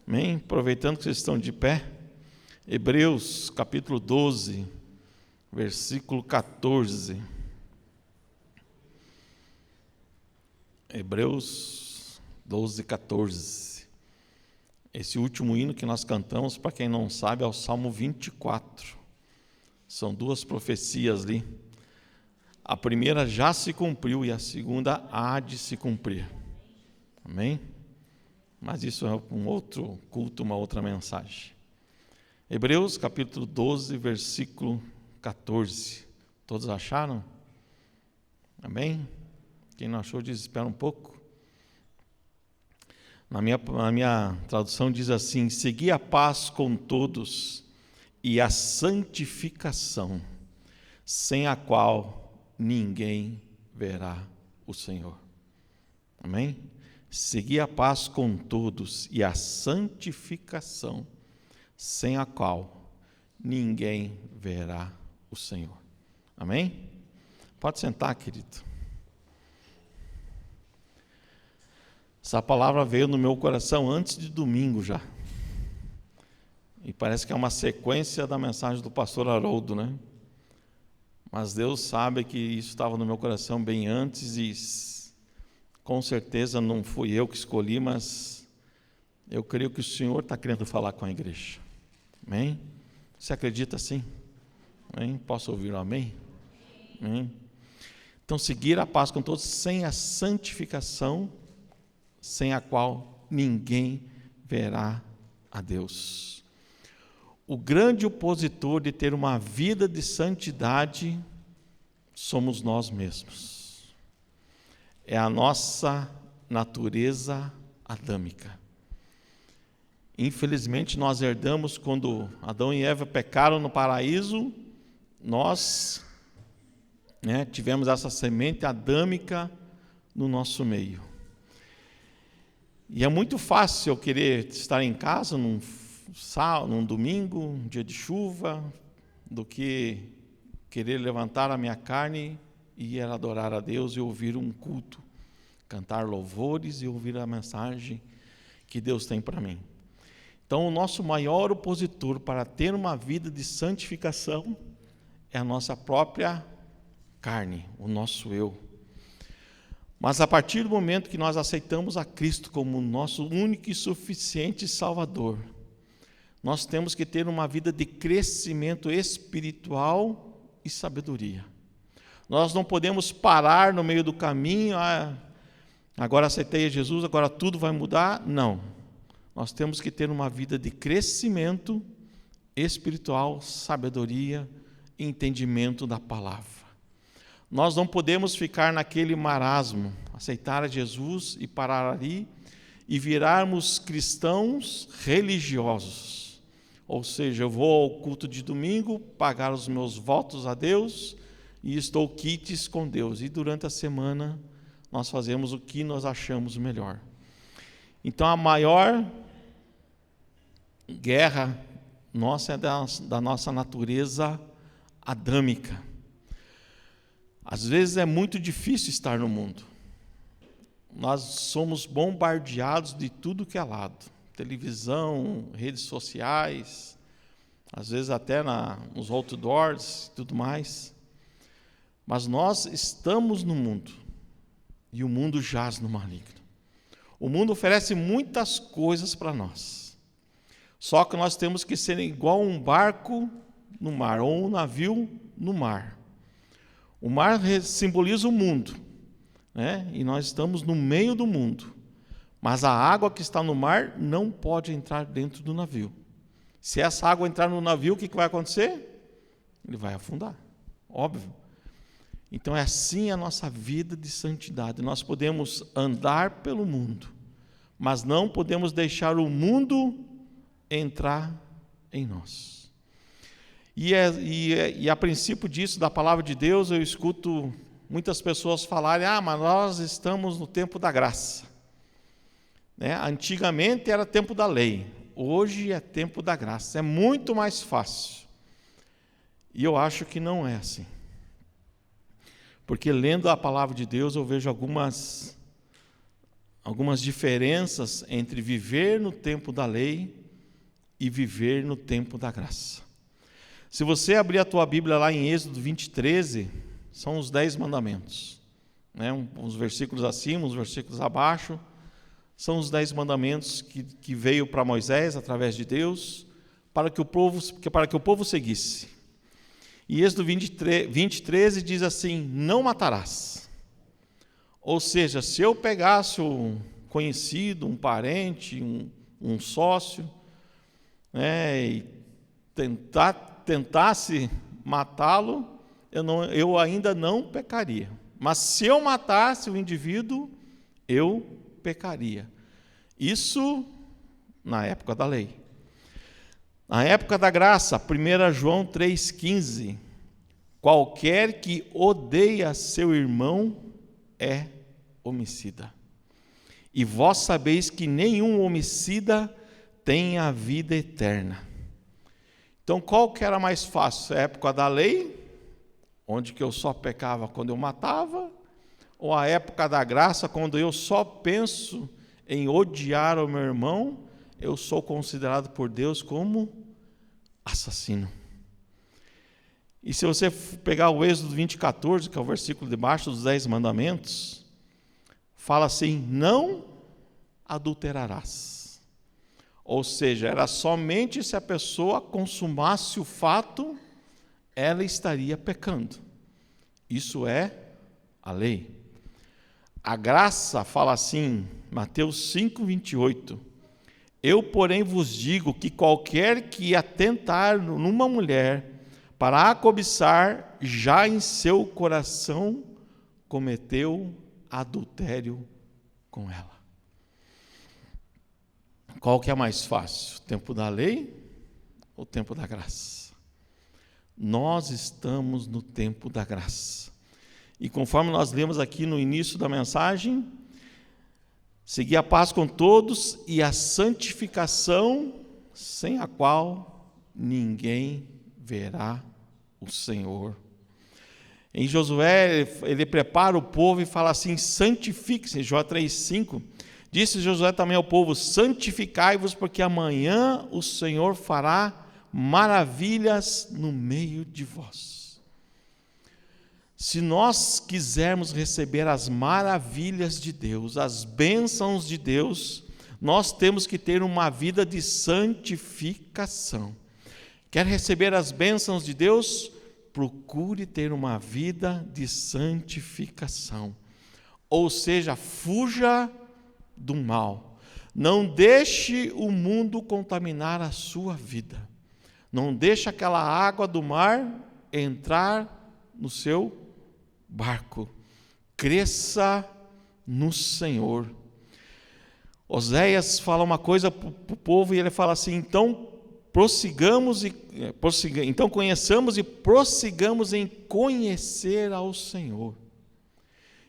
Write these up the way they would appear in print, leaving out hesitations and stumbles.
Amém? Aproveitando que vocês estão de pé, Hebreus capítulo 12, versículo 14. Hebreus 12, 14. Esse último hino que nós cantamos, para quem não sabe, é o Salmo 24. São duas profecias ali. A primeira já se cumpriu e a segunda há de se cumprir. Amém? Mas isso é um outro culto, uma outra mensagem. Hebreus capítulo 12, versículo 14. Todos acharam? Amém? Quem não achou, diz, espera um pouco. Na minha tradução diz assim: segui a paz com todos e a santificação, sem a qual ninguém verá o Senhor. Amém? Segui a paz com todos e a santificação, sem a qual ninguém verá o Senhor. Amém? Pode sentar, querido. Essa palavra veio no meu coração antes de domingo já. E parece que é uma sequência da mensagem do pastor Haroldo, né? Mas Deus sabe que isso estava no meu coração bem antes e com certeza não fui eu que escolhi, mas eu creio que o Senhor está querendo falar com a igreja. Amém? Você acredita assim? Amém? Posso ouvir um amém? Amém? Então, seguir a paz com todos sem a santificação, sem a qual ninguém verá a Deus. O grande opositor de ter uma vida de santidade somos nós mesmos. É a nossa natureza adâmica. Infelizmente, nós herdamos, quando Adão e Eva pecaram no paraíso, nós tivemos essa semente adâmica no nosso meio. E é muito fácil eu querer estar em casa num domingo, um dia de chuva, do que querer levantar a minha carne e ir adorar a Deus e ouvir um culto, cantar louvores e ouvir a mensagem que Deus tem para mim. Então, o nosso maior opositor para ter uma vida de santificação é a nossa própria carne, o nosso eu. Mas a partir do momento que nós aceitamos a Cristo como nosso único e suficiente Salvador, nós temos que ter uma vida de crescimento espiritual e sabedoria. Nós não podemos parar no meio do caminho, agora aceitei a Jesus, agora tudo vai mudar. Não. Nós temos que ter uma vida de crescimento espiritual, sabedoria e entendimento da palavra. Nós não podemos ficar naquele marasmo, aceitar a Jesus e parar ali e virarmos cristãos religiosos. Ou seja, eu vou ao culto de domingo, pagar os meus votos a Deus e estou quites com Deus. E durante a semana nós fazemos o que nós achamos melhor. Então a maior guerra nossa é da nossa natureza adâmica. Às vezes é muito difícil estar no mundo. Nós somos bombardeados de tudo que é lado. Televisão, redes sociais, às vezes até nos outdoors e tudo mais. Mas nós estamos no mundo e o mundo jaz no maligno. O mundo oferece muitas coisas para nós. Só que nós temos que ser igual um barco no mar ou um navio no mar. O mar simboliza o mundo, né? E nós estamos no meio do mundo. Mas a água que está no mar não pode entrar dentro do navio. Se essa água entrar no navio, o que vai acontecer? Ele vai afundar, óbvio. Então é assim a nossa vida de santidade. Nós podemos andar pelo mundo, mas não podemos deixar o mundo entrar em nós. E a princípio disso, da palavra de Deus, eu escuto muitas pessoas falarem: mas nós estamos no tempo da graça. Antigamente era tempo da lei, hoje é tempo da graça. É muito mais fácil. E eu acho que não é assim. Porque lendo a palavra de Deus, eu vejo algumas algumas diferenças entre viver no tempo da lei e viver no tempo da graça. Se você abrir a tua Bíblia lá em Êxodo 20:13, são os 10 mandamentos. Uns versículos acima, uns versículos abaixo, são os 10 mandamentos que veio para Moisés, através de Deus, para que o povo seguisse. E Êxodo 20:13 diz assim: não matarás. Ou seja, se eu pegasse um conhecido, um parente, um sócio, e tentasse matá-lo, eu ainda não pecaria. Mas se eu matasse o indivíduo, eu pecaria. Isso na época da lei. Na época da graça, 1 João 3,15, qualquer que odeia seu irmão é homicida. E vós sabeis que nenhum homicida tem a vida eterna. Então, qual que era mais fácil? A época da lei, onde que eu só pecava quando eu matava, ou a época da graça, quando eu só penso em odiar o meu irmão, eu sou considerado por Deus como assassino. E se você pegar o Êxodo 20:14, que é o versículo debaixo dos 10 mandamentos, fala assim: não adulterarás. Ou seja, era somente se a pessoa consumasse o fato, ela estaria pecando. Isso é a lei. A graça fala assim, Mateus 5:28, eu, porém, vos digo que qualquer que atentar numa mulher para a cobiçar, já em seu coração cometeu adultério com ela. Qual que é mais fácil? O tempo da lei ou o tempo da graça? Nós estamos no tempo da graça. E conforme nós lemos aqui no início da mensagem, seguir a paz com todos e a santificação, sem a qual ninguém verá o Senhor. Em Josué, ele prepara o povo e fala assim: santifique-se. Em Josué 3:5, disse Josué também ao povo: santificai-vos, porque amanhã o Senhor fará maravilhas no meio de vós. Se nós quisermos receber as maravilhas de Deus, as bênçãos de Deus, nós temos que ter uma vida de santificação. Quer receber as bênçãos de Deus? Procure ter uma vida de santificação. Ou seja, fuja do mal. Não deixe o mundo contaminar a sua vida. Não deixe aquela água do mar entrar no seu barco. Cresça no Senhor. Oséias fala uma coisa para o povo e ele fala assim: então então conheçamos e prossigamos em conhecer ao Senhor.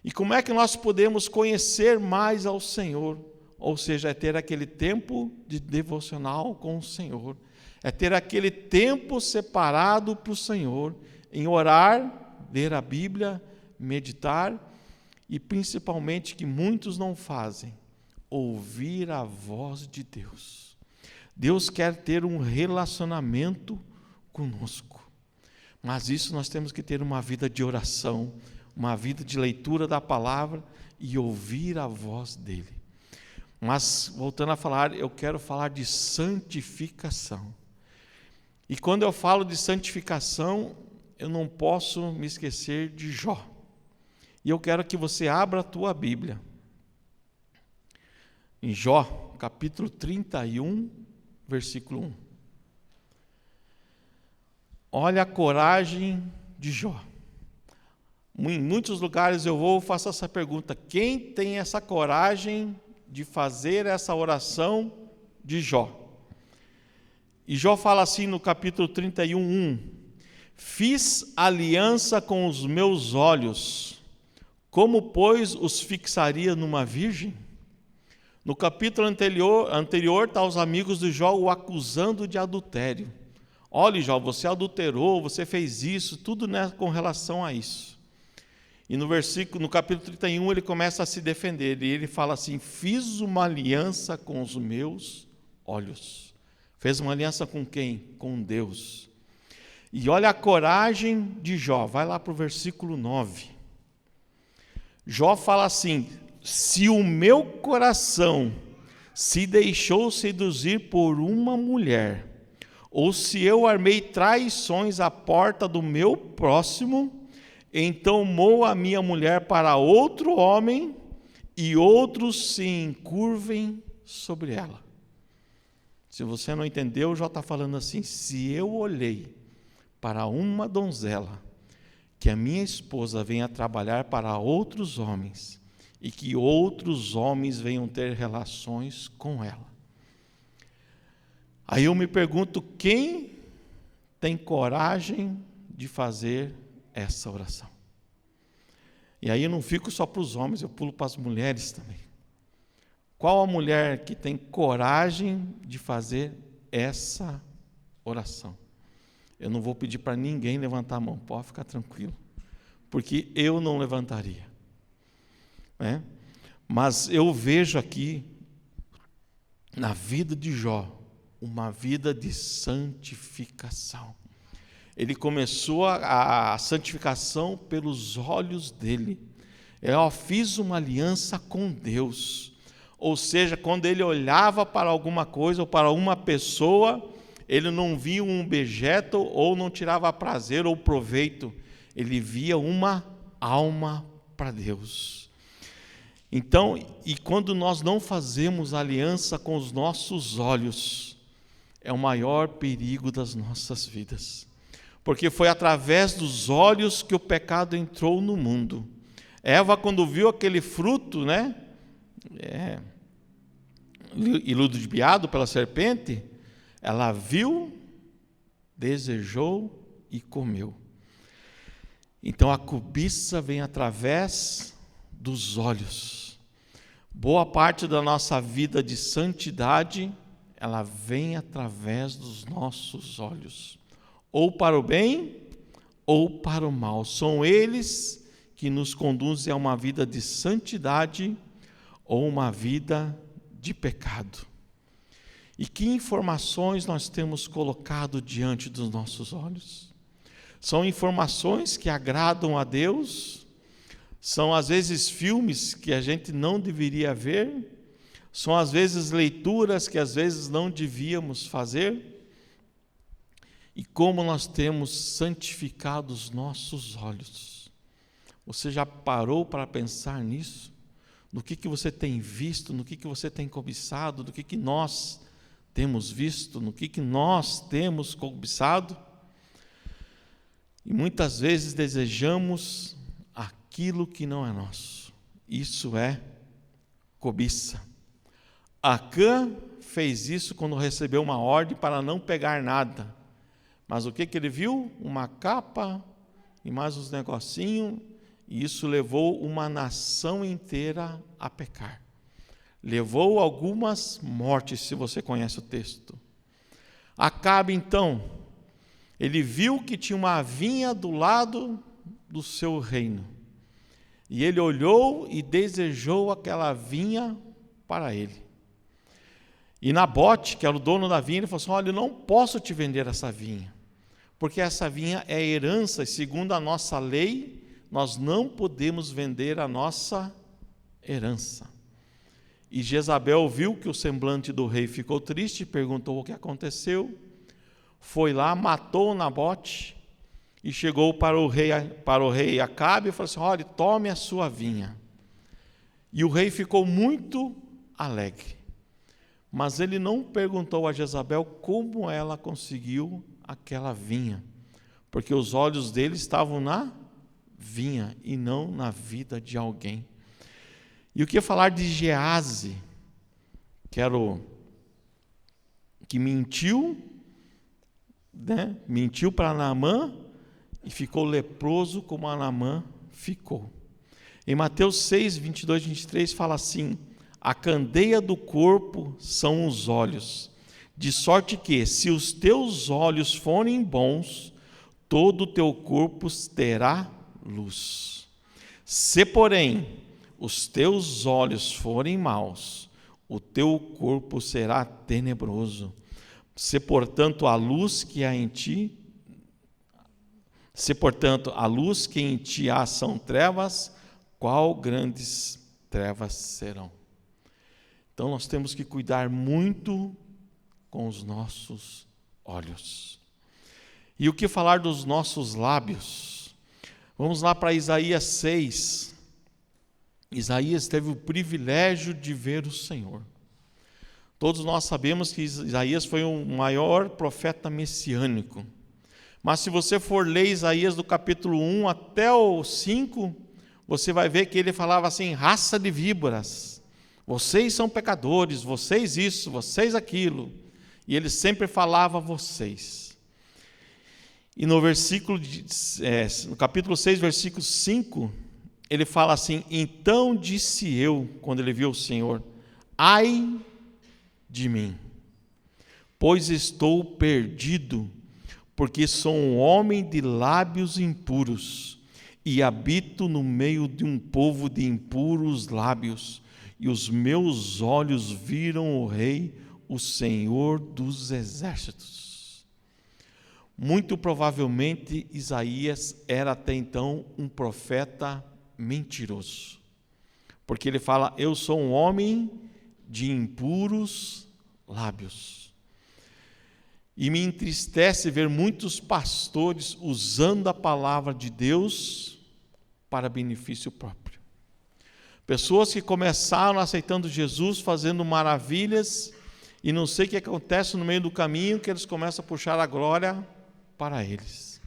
E como é que nós podemos conhecer mais ao Senhor? Ou seja, é ter aquele tempo de devocional com o Senhor, é ter aquele tempo separado para o Senhor, em orar, ler a Bíblia, meditar, e principalmente, que muitos não fazem, ouvir a voz de Deus. Deus quer ter um relacionamento conosco, mas isso nós temos que ter uma vida de oração, uma vida de leitura da palavra e ouvir a voz dele. Mas, voltando a falar, eu quero falar de santificação. E quando eu falo de santificação, eu não posso me esquecer de Jó. E eu quero que você abra a tua Bíblia. Em Jó, capítulo 31, versículo 1. Olha a coragem de Jó. Em muitos lugares eu faço essa pergunta: quem tem essa coragem de fazer essa oração de Jó? E Jó fala assim no capítulo 31, 1: fiz aliança com os meus olhos, como, pois, os fixaria numa virgem? No capítulo anterior está os amigos de Jó o acusando de adultério. Olha, Jó, você adulterou, você fez isso, tudo com relação a isso. E no capítulo 31, ele começa a se defender, e ele fala assim: fiz uma aliança com os meus olhos. Fez uma aliança com quem? Com Deus. E olha a coragem de Jó, vai lá para o versículo 9. Jó fala assim: se o meu coração se deixou seduzir por uma mulher, ou se eu armei traições à porta do meu próximo, então mou a minha mulher para outro homem, e outros se encurvem sobre ela. Se você não entendeu, já está falando assim: se eu olhei para uma donzela, que a minha esposa venha trabalhar para outros homens, e que outros homens venham ter relações com ela. Aí eu me pergunto, quem tem coragem de fazer essa oração? E aí eu não fico só para os homens, eu pulo para as mulheres também. Qual a mulher que tem coragem de fazer essa oração? Eu não vou pedir para ninguém levantar a mão, pode ficar tranquilo, porque eu não levantaria, né? Mas eu vejo aqui, na vida de Jó, uma vida de santificação. Ele começou a santificação pelos olhos dele. Eu fiz uma aliança com Deus. Ou seja, quando ele olhava para alguma coisa ou para uma pessoa, ele não via um objeto ou não tirava prazer ou proveito. Ele via uma alma para Deus. Então, e quando nós não fazemos aliança com os nossos olhos, é o maior perigo das nossas vidas. Porque foi através dos olhos que o pecado entrou no mundo. Eva, quando viu aquele fruto, né, iludiado pela serpente, ela viu, desejou e comeu. Então a cobiça vem através dos olhos. Boa parte da nossa vida de santidade, ela vem através dos nossos olhos. Ou para o bem, ou para o mal. São eles que nos conduzem a uma vida de santidade ou uma vida de pecado. E que informações nós temos colocado diante dos nossos olhos? São informações que agradam a Deus? São às vezes filmes que a gente não deveria ver? São às vezes leituras que às vezes não devíamos fazer? E como nós temos santificado os nossos olhos? Você já parou para pensar nisso? No que você tem visto, no que você tem cobiçado, do que nós temos visto, no que nós temos cobiçado? E muitas vezes desejamos aquilo que não é nosso. Isso é cobiça. Acã fez isso quando recebeu uma ordem para não pegar nada. Mas o que ele viu? Uma capa e mais uns negocinhos, e isso levou uma nação inteira a pecar. Levou algumas mortes, se você conhece o texto. Acabe, então, ele viu que tinha uma vinha do lado do seu reino, e ele olhou e desejou aquela vinha para ele. E Nabote, que era o dono da vinha, ele falou assim: olha, eu não posso te vender essa vinha, porque essa vinha é herança, e segundo a nossa lei, nós não podemos vender a nossa herança. E Jezabel viu que o semblante do rei ficou triste, perguntou o que aconteceu, foi lá, matou Nabote, e chegou para o rei Acabe e falou assim: olha, tome a sua vinha. E o rei ficou muito alegre. Mas ele não perguntou a Jezabel como ela conseguiu aquela vinha, porque os olhos dele estavam na vinha e não na vida de alguém. E o que falar de Geazi, que mentiu, né? Mentiu para Naamã e ficou leproso como a Naamã ficou. Em Mateus 6, 22 e 23 fala assim: a candeia do corpo são os olhos, de sorte que, se os teus olhos forem bons, todo o teu corpo terá luz. Se, porém, os teus olhos forem maus, o teu corpo será tenebroso. Se, portanto, a luz que há em ti, a luz que em ti há são trevas, qual grandes trevas serão? Então nós temos que cuidar muito com os nossos olhos. E o que falar dos nossos lábios? Vamos lá para Isaías 6. Isaías teve o privilégio de ver o Senhor. Todos nós sabemos que Isaías foi o maior profeta messiânico. Mas se você for ler Isaías do capítulo 1 até o 5, você vai ver que ele falava assim: raça de víboras, vocês são pecadores, vocês isso, vocês aquilo. E ele sempre falava vocês. E no capítulo 6, versículo 5, ele fala assim: então disse eu, quando ele viu o Senhor, ai de mim, pois estou perdido, porque sou um homem de lábios impuros, e habito no meio de um povo de impuros lábios, e os meus olhos viram o Rei, o Senhor dos exércitos. Muito provavelmente Isaías era até então um profeta mentiroso, porque ele fala: eu sou um homem de impuros lábios. E me entristece ver muitos pastores usando a palavra de Deus para benefício próprio. Pessoas que começaram aceitando Jesus, fazendo maravilhas, e não sei o que acontece no meio do caminho, que eles começam a puxar a glória para eles.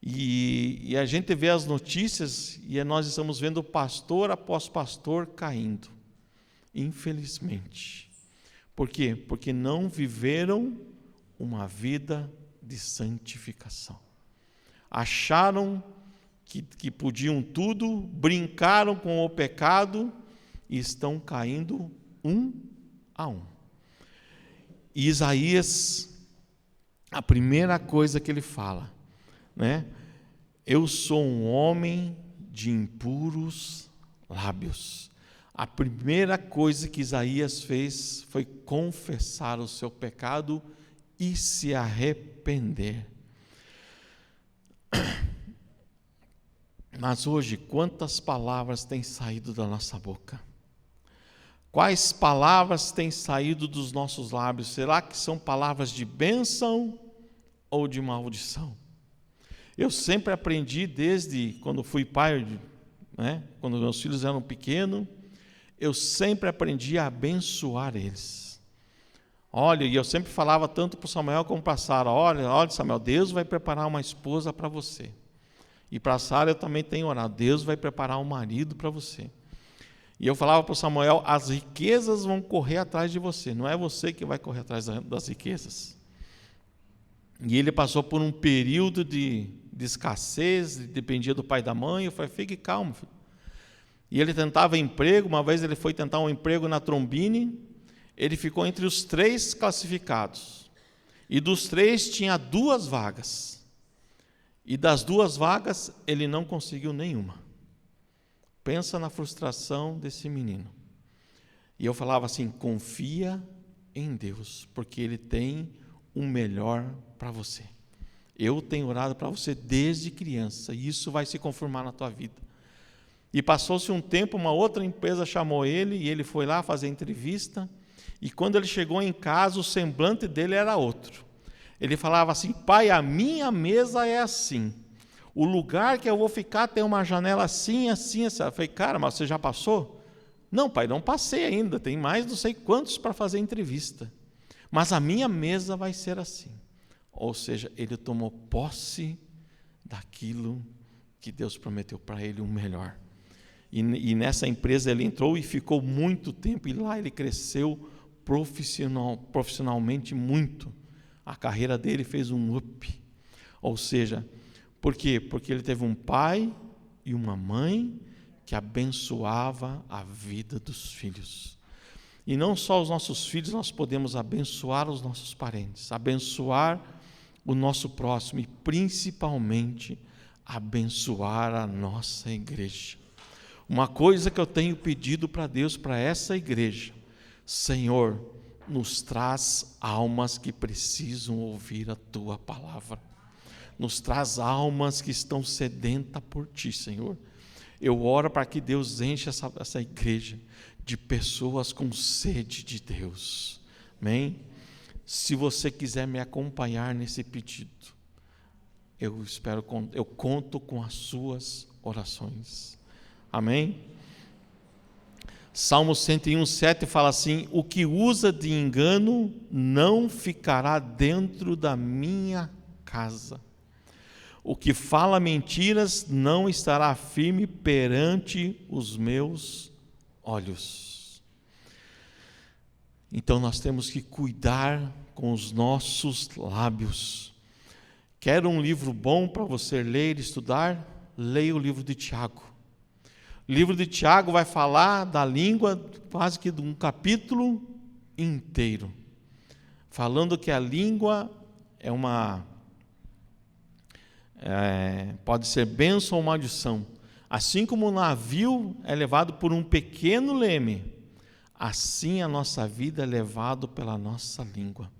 E a gente vê as notícias, e nós estamos vendo pastor após pastor caindo, infelizmente. Por quê? Porque não viveram uma vida de santificação. Acharam que podiam tudo, brincaram com o pecado e estão caindo um a um. E Isaías, a primeira coisa que ele fala, né? Eu sou um homem de impuros lábios. A primeira coisa que Isaías fez foi confessar o seu pecado e se arrepender. Mas hoje, quantas palavras têm saído da nossa boca? Quais palavras têm saído dos nossos lábios? Será que são palavras de bênção ou de maldição? Eu sempre aprendi, desde quando fui pai, quando meus filhos eram pequenos, eu sempre aprendi a abençoar eles. Olha, e eu sempre falava tanto para o Samuel como para a Sara: olha, Samuel, Deus vai preparar uma esposa para você. E para a Sara eu também tenho orado: Deus vai preparar um marido para você. E eu falava para o Samuel: as riquezas vão correr atrás de você, não é você que vai correr atrás das riquezas. E ele passou por um período de escassez, dependia do pai e da mãe. Eu falei: fique calmo, filho. E ele tentava emprego. Uma vez ele foi tentar um emprego na Trombini. Ele ficou entre os 3 classificados, e dos 3 tinha 2 vagas, e das 2 vagas ele não conseguiu nenhuma. Pensa na frustração desse menino. E eu falava assim: confia em Deus, porque Ele tem o melhor para você. Eu tenho orado para você desde criança, e isso vai se conformar na tua vida. E passou-se um tempo, uma outra empresa chamou ele, e ele foi lá fazer entrevista. E quando ele chegou em casa, o semblante dele era outro. Ele falava assim: pai, a minha mesa é assim, o lugar que eu vou ficar tem uma janela assim, assim, assim. Eu falei: cara, mas você já passou? Não, pai, não passei ainda, tem mais não sei quantos para fazer entrevista, mas a minha mesa vai ser assim. Ou seja, ele tomou posse daquilo que Deus prometeu para ele, o melhor. E nessa empresa ele entrou e ficou muito tempo, e lá ele cresceu profissionalmente muito. A carreira dele fez um up. Ou seja, por quê? Porque ele teve um pai e uma mãe que abençoava a vida dos filhos. E não só os nossos filhos, nós podemos abençoar os nossos parentes, abençoar o nosso próximo, e principalmente abençoar a nossa igreja. Uma coisa que eu tenho pedido para Deus, para essa igreja: Senhor, nos traz almas que precisam ouvir a Tua palavra. Nos traz almas que estão sedentas por Ti, Senhor. Eu oro para que Deus enche essa igreja de pessoas com sede de Deus. Amém? Se você quiser me acompanhar nesse pedido, eu conto com as suas orações. Amém? Salmo 101:7 fala assim: o que usa de engano não ficará dentro da minha casa. O que fala mentiras não estará firme perante os meus olhos. Então nós temos que cuidar com os nossos lábios. Quer um livro bom para você ler e estudar? Leia o livro de Tiago. O livro de Tiago vai falar da língua quase que de um capítulo inteiro, falando que a língua pode ser bênção ou maldição. Assim como o navio é levado por um pequeno leme, assim a nossa vida é levada pela nossa língua.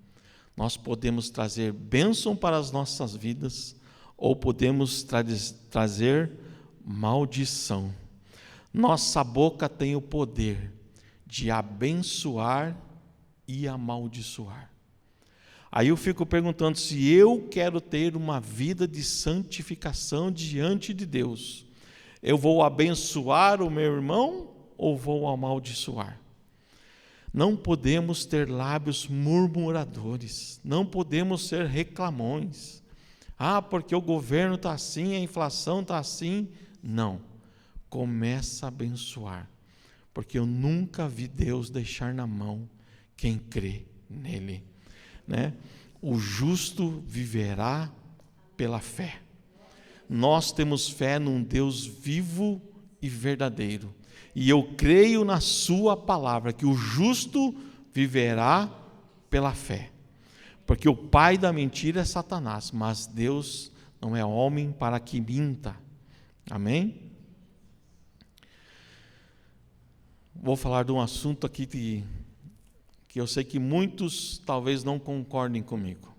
Nós podemos trazer bênção para as nossas vidas, ou podemos trazer maldição. Nossa boca tem o poder de abençoar e amaldiçoar. Aí eu fico perguntando, se eu quero ter uma vida de santificação diante de Deus, eu vou abençoar o meu irmão ou vou amaldiçoar? Não podemos ter lábios murmuradores, não podemos ser reclamões. Porque o governo está assim, a inflação está assim. Não, começa a abençoar, porque eu nunca vi Deus deixar na mão quem crê nele. O justo viverá pela fé. Nós temos fé num Deus vivo e verdadeiro, e eu creio na sua palavra, que o justo viverá pela fé, porque o pai da mentira é Satanás, mas Deus não é homem para que minta. Amém? Vou falar de um assunto aqui que eu sei que muitos talvez não concordem comigo.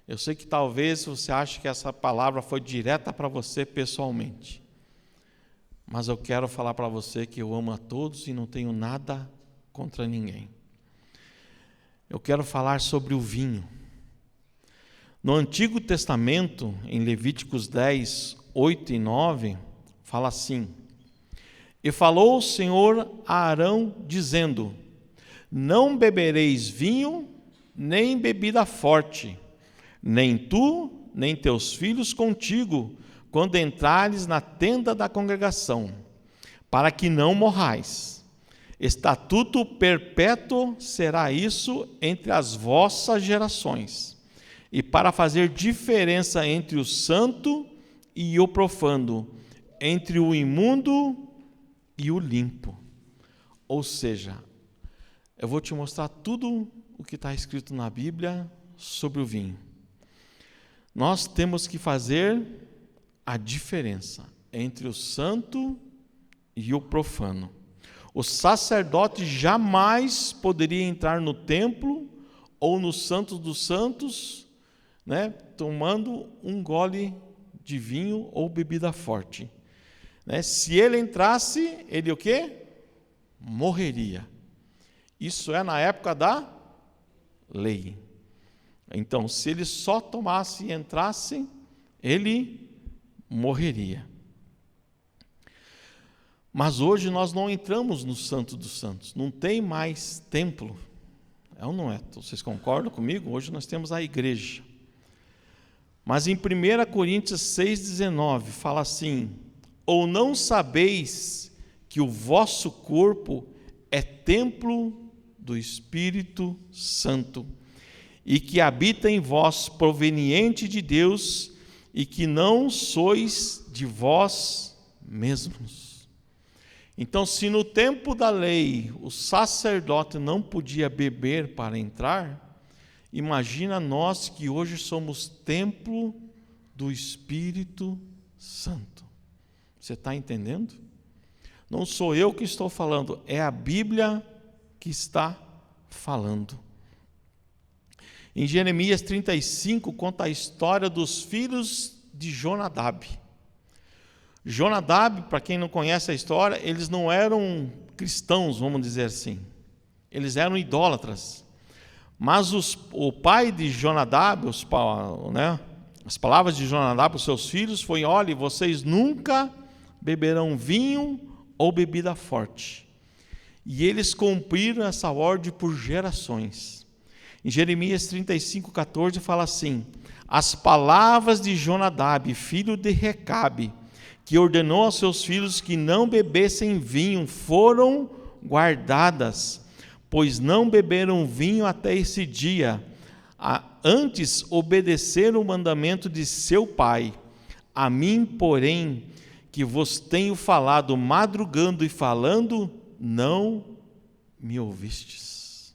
Eu sei que talvez você ache que essa palavra foi direta para você pessoalmente, mas eu quero falar para você que eu amo a todos e não tenho nada contra ninguém. Eu quero falar sobre o vinho. No Antigo Testamento, em Levíticos 10, 8 e 9, fala assim: e falou o Senhor a Arão, dizendo: não bebereis vinho, nem bebida forte, nem tu, nem teus filhos contigo, quando entrares na tenda da congregação, para que não morrais. Estatuto perpétuo será isso entre as vossas gerações, e para fazer diferença entre o santo e o profano, entre o imundo e o limpo. Ou seja, eu vou te mostrar tudo o que está escrito na Bíblia sobre o vinho. Nós temos que fazer a diferença entre o santo e o profano. O sacerdote jamais poderia entrar no templo ou no Santo dos Santos, tomando um gole de vinho ou bebida forte. Se ele entrasse, ele o quê? Morreria. Isso é na época da lei. Então, se ele só tomasse e entrasse, ele morreria. Mas hoje nós não entramos no Santo dos Santos, não tem mais templo. É ou não é? Vocês concordam comigo? Hoje nós temos a igreja. Mas em 1 Coríntios 6,19 fala assim: ou não sabeis que o vosso corpo é templo do Espírito Santo, e que habita em vós, proveniente de Deus, e que não sois de vós mesmos. Então, se no tempo da lei o sacerdote não podia beber para entrar, imagina nós que hoje somos templo do Espírito Santo. Você está entendendo? Não sou eu que estou falando, é a Bíblia que está falando. Em Jeremias 35 conta a história dos filhos de Jonadab. Jonadab, para quem não conhece a história, eles não eram cristãos, vamos dizer assim. Eles eram idólatras. Mas o pai de Jonadab, as palavras de Jonadab para os seus filhos foi: olhe, vocês nunca beberão vinho ou bebida forte. E eles cumpriram essa ordem por gerações. Em Jeremias 35:14 fala assim: as palavras de Jonadab, filho de Recabe, que ordenou aos seus filhos que não bebessem vinho, foram guardadas, pois não beberam vinho até esse dia. Antes obedeceram o mandamento de seu pai. A mim, porém, que vos tenho falado madrugando e falando, não me ouvistes.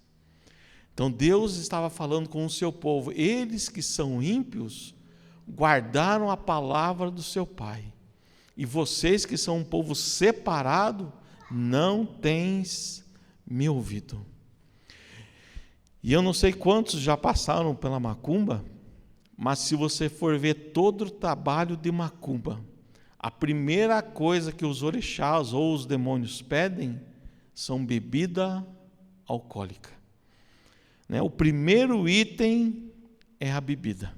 Então Deus estava falando com o seu povo. Eles que são ímpios guardaram a palavra do seu pai. E vocês que são um povo separado, não tens me ouvido. E eu não sei quantos já passaram pela macumba, mas se você for ver todo o trabalho de macumba, a primeira coisa que os orixás ou os demônios pedem são bebida alcoólica. O primeiro item é a bebida.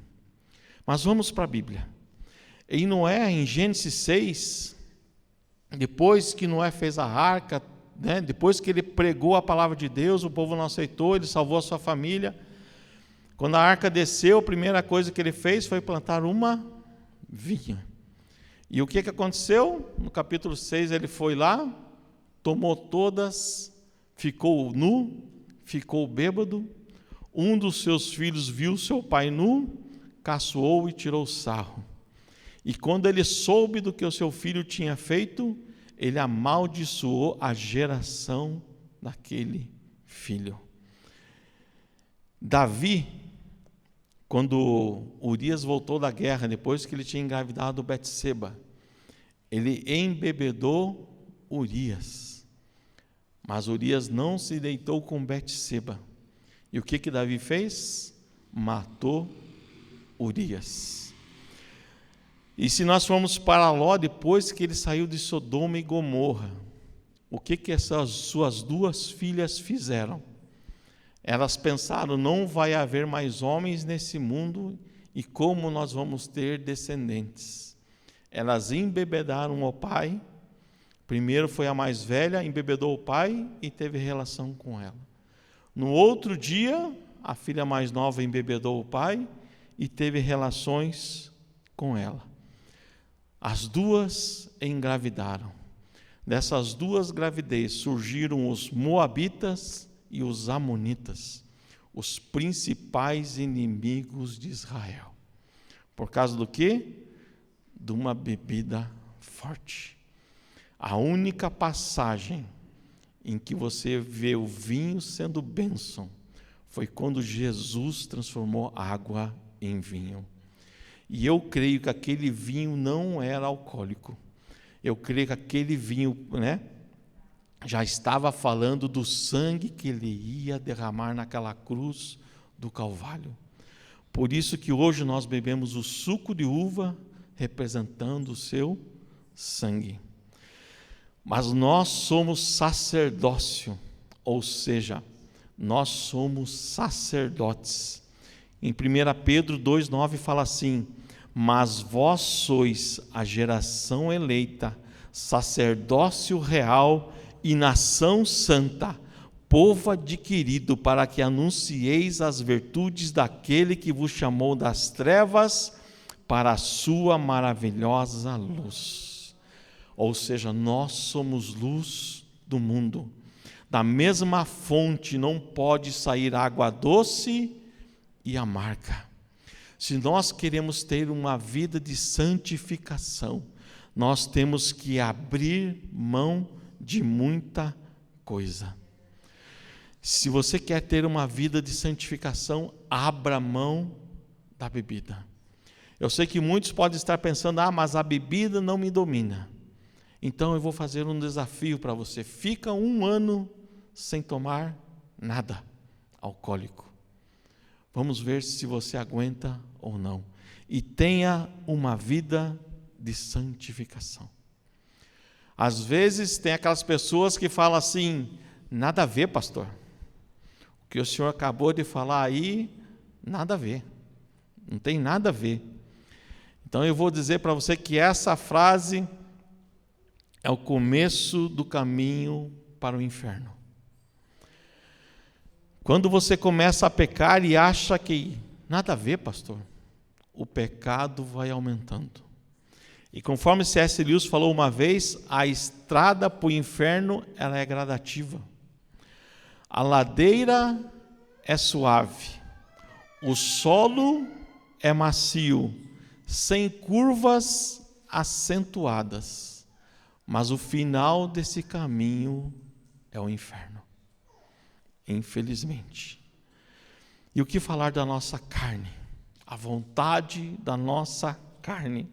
Mas vamos para a Bíblia. Em Noé, em Gênesis 6, depois que Noé fez a arca, depois que ele pregou a palavra de Deus, o povo não aceitou, ele salvou a sua família. Quando a arca desceu, a primeira coisa que ele fez foi plantar uma vinha. E o que aconteceu? No capítulo 6 ele foi lá, tomou todas, ficou nu, ficou bêbado. Um dos seus filhos viu seu pai nu, caçoou e tirou sarro. E quando ele soube do que o seu filho tinha feito, ele amaldiçoou a geração daquele filho. Davi, quando Urias voltou da guerra, depois que ele tinha engravidado Betseba, ele embebedou Urias. Mas Urias não se deitou com Betseba. E o que Davi fez? Matou Urias. E se nós formos para Ló, depois que ele saiu de Sodoma e Gomorra, o que essas suas duas filhas fizeram? Elas pensaram: não vai haver mais homens nesse mundo, e como nós vamos ter descendentes? Elas embebedaram o pai. Primeiro foi a mais velha, embebedou o pai e teve relação com ela. No outro dia, a filha mais nova embebedou o pai e teve relações com ela. As duas engravidaram. Dessas duas gravidez surgiram os moabitas e os amonitas, os principais inimigos de Israel. Por causa do quê? De uma bebida forte. A única passagem em que você vê o vinho sendo bênção foi quando Jesus transformou água em vinho. E eu creio que aquele vinho não era alcoólico. Eu creio que aquele vinho, já estava falando do sangue que ele ia derramar naquela cruz do Calvário. Por isso que hoje nós bebemos o suco de uva, representando o seu sangue. Mas nós somos sacerdócio, ou seja, nós somos sacerdotes. Em 1 Pedro 2,9 fala assim: mas vós sois a geração eleita, sacerdócio real e nação santa, povo adquirido, para que anuncieis as virtudes daquele que vos chamou das trevas para a sua maravilhosa luz. Ou seja, nós somos luz do mundo. Da mesma fonte não pode sair água doce e amarga. Se nós queremos ter uma vida de santificação, nós temos que abrir mão de muita coisa. Se você quer ter uma vida de santificação, abra mão da bebida. Eu sei que muitos podem estar pensando, mas a bebida não me domina. Então eu vou fazer um desafio para você. Fica 1 ano sem tomar nada alcoólico. Vamos ver se você aguenta ou não. E tenha uma vida de santificação. Às vezes tem aquelas pessoas que falam assim, nada a ver, pastor. O que o senhor acabou de falar aí, nada a ver. Não tem nada a ver. Então eu vou dizer para você que essa frase é o começo do caminho para o inferno. Quando você começa a pecar e acha que nada a ver, pastor, o pecado vai aumentando. E conforme C.S. Lewis falou uma vez, a estrada para o inferno ela é gradativa. A ladeira é suave, o solo é macio, sem curvas acentuadas, mas o final desse caminho é o inferno, infelizmente. E o que falar da nossa carne? A vontade da nossa carne.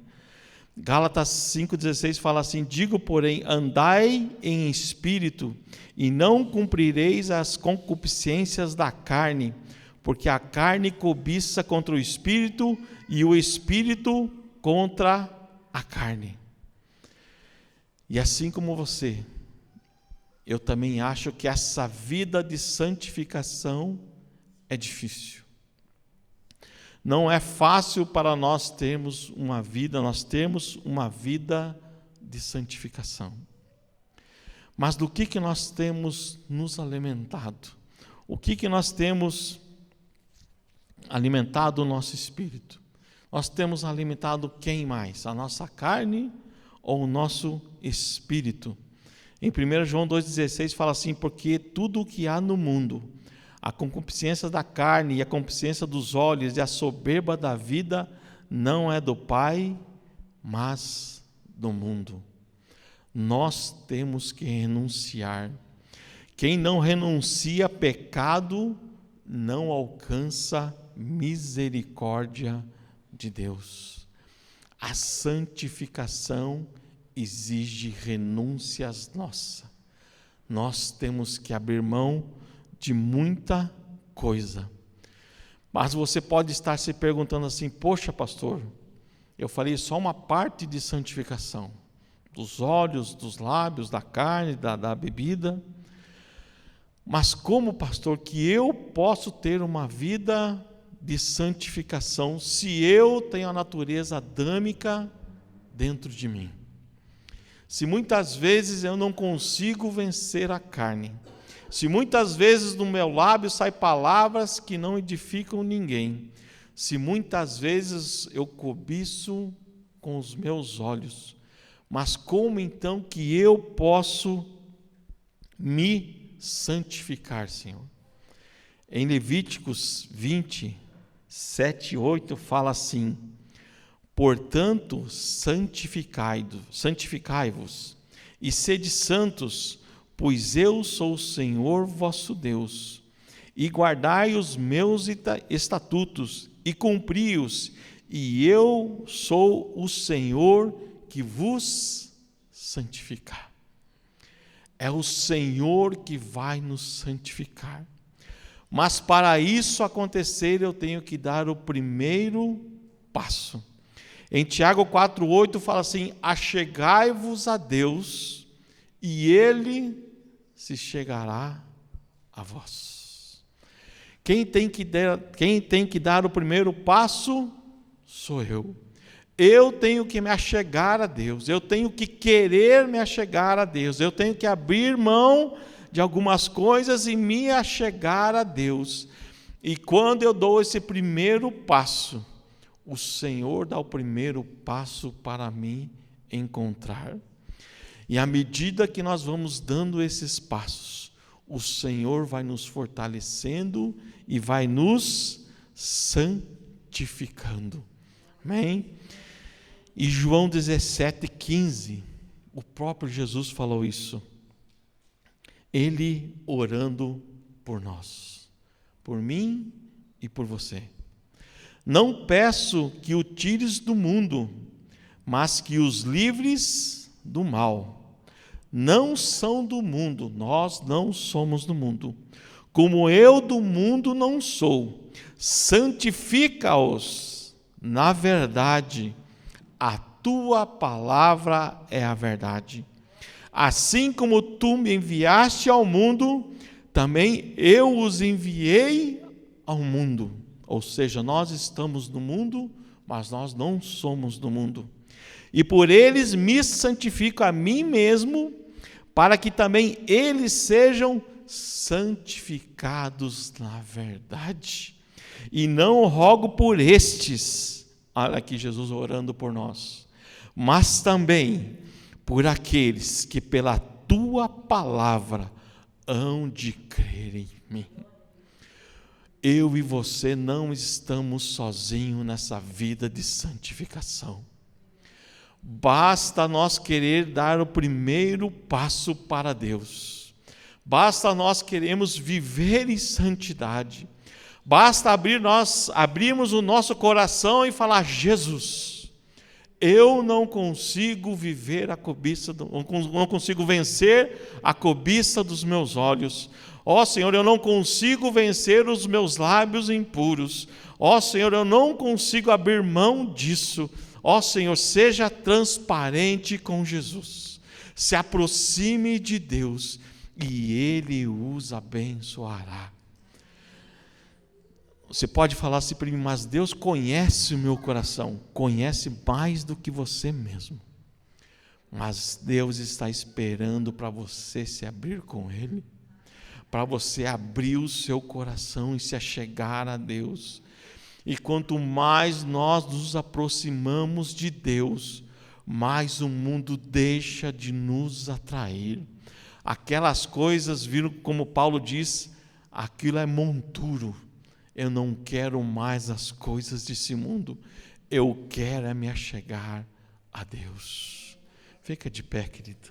Gálatas 5,16 fala assim, digo, porém, andai em espírito, e não cumprireis as concupiscências da carne, porque a carne cobiça contra o espírito, e o espírito contra a carne. E assim como você, eu também acho que essa vida de santificação é difícil. Não é fácil para nós termos uma vida de santificação. Mas do que nós temos nos alimentado? O que nós temos alimentado o nosso espírito? Nós temos alimentado quem mais? A nossa carne ou o nosso espírito? Em 1 João 2,16 fala assim, porque tudo o que há no mundo, a concupiscência da carne e a concupiscência dos olhos e a soberba da vida não é do Pai, mas do mundo. Nós temos que renunciar. Quem não renuncia a pecado não alcança misericórdia de Deus. A santificação exige renúncias nossas. Nós temos que abrir mão de muita coisa. Mas você pode estar se perguntando assim, poxa pastor, eu falei só uma parte de santificação, dos olhos, dos lábios, da carne, da bebida, mas como pastor que eu posso ter uma vida de santificação se eu tenho a natureza adâmica dentro de mim? Se muitas vezes eu não consigo vencer a carne, se muitas vezes do meu lábio saem palavras que não edificam ninguém, se muitas vezes eu cobiço com os meus olhos, mas como então que eu posso me santificar, Senhor? Em Levíticos 20, 7 e 8 fala assim, portanto santificai-vos e sede santos, pois eu sou o Senhor vosso Deus, e guardai os meus estatutos, e cumpri-os, e eu sou o Senhor que vos santificar. É o Senhor que vai nos santificar. Mas para isso acontecer, eu tenho que dar o primeiro passo. Em Tiago 4,8 fala assim, achegai-vos a Deus, e Ele se chegará a vós. Quem tem que dar o primeiro passo sou eu. Eu tenho que me achegar a Deus, eu tenho que querer me achegar a Deus, eu tenho que abrir mão de algumas coisas e me achegar a Deus. E quando eu dou esse primeiro passo, o Senhor dá o primeiro passo para me encontrar. E à medida que nós vamos dando esses passos, o Senhor vai nos fortalecendo e vai nos santificando. Amém? E João 17,15, o próprio Jesus falou isso. Ele orando por nós, por mim e por você. Não peço que o tires do mundo, mas que os livres do mal. Não são do mundo, nós não somos do mundo. Como eu do mundo não sou, santifica-os na verdade. A tua palavra é a verdade. Assim como tu me enviaste ao mundo, também eu os enviei ao mundo. Ou seja, nós estamos no mundo, mas nós não somos do mundo. E por eles me santifico a mim mesmo, para que também eles sejam santificados na verdade. E não rogo por estes, olha aqui Jesus orando por nós, mas também por aqueles que pela tua palavra hão de crer em mim. Eu e você não estamos sozinhos nessa vida de santificação. Basta nós querer dar o primeiro passo para Deus. Basta nós queremos viver em santidade. Basta abrirmos o nosso coração e falar: Jesus, eu não consigo viver a cobiça, não consigo vencer a cobiça dos meus olhos. Ó Senhor, eu não consigo vencer os meus lábios impuros. Ó Senhor, eu não consigo abrir mão disso. Ó Senhor, seja transparente com Jesus. Se aproxime de Deus e Ele os abençoará. Você pode falar assim para mim: mas Deus conhece o meu coração. Conhece mais do que você mesmo. Mas Deus está esperando para você se abrir com Ele, para você abrir o seu coração e se achegar a Deus. E quanto mais nós nos aproximamos de Deus, mais o mundo deixa de nos atrair. Aquelas coisas, viram como Paulo diz, aquilo é monturo. Eu não quero mais as coisas desse mundo, eu quero é me achegar a Deus. Fica de pé, querido.